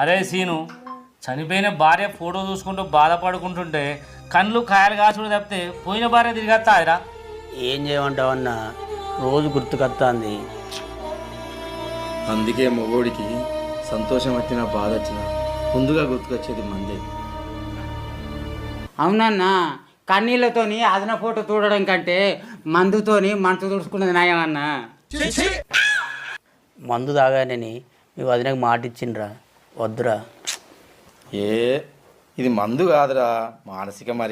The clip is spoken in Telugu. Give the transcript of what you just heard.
అరే సీను, చనిపోయిన భార్య ఫోటో చూసుకుంటూ బాధపడుకుంటుంటే కళ్ళు కాయలు కాసుడు తప్పితే పోయిన భార్య తిరిగొస్తాదిరా. ఏం చేయమంటావన్నా, రోజు గుర్తుకొస్తుంది. అందుకే మగోడికి సంతోషం వచ్చినా బాధ వచ్చినా ముందుగా గుర్తుకొచ్చేది మందే. అవునన్నా, కన్నీళ్ళతోని అదన ఫోటో చూడడం కంటే మందుతోని మనసు తుడుచుకున్నది నయం అన్నా. మందు తాగానని మీ వదినకు మాట ఇచ్చిండ్రా, వద్దురా. ఇది మందు కాదురా, మానసిక మరి.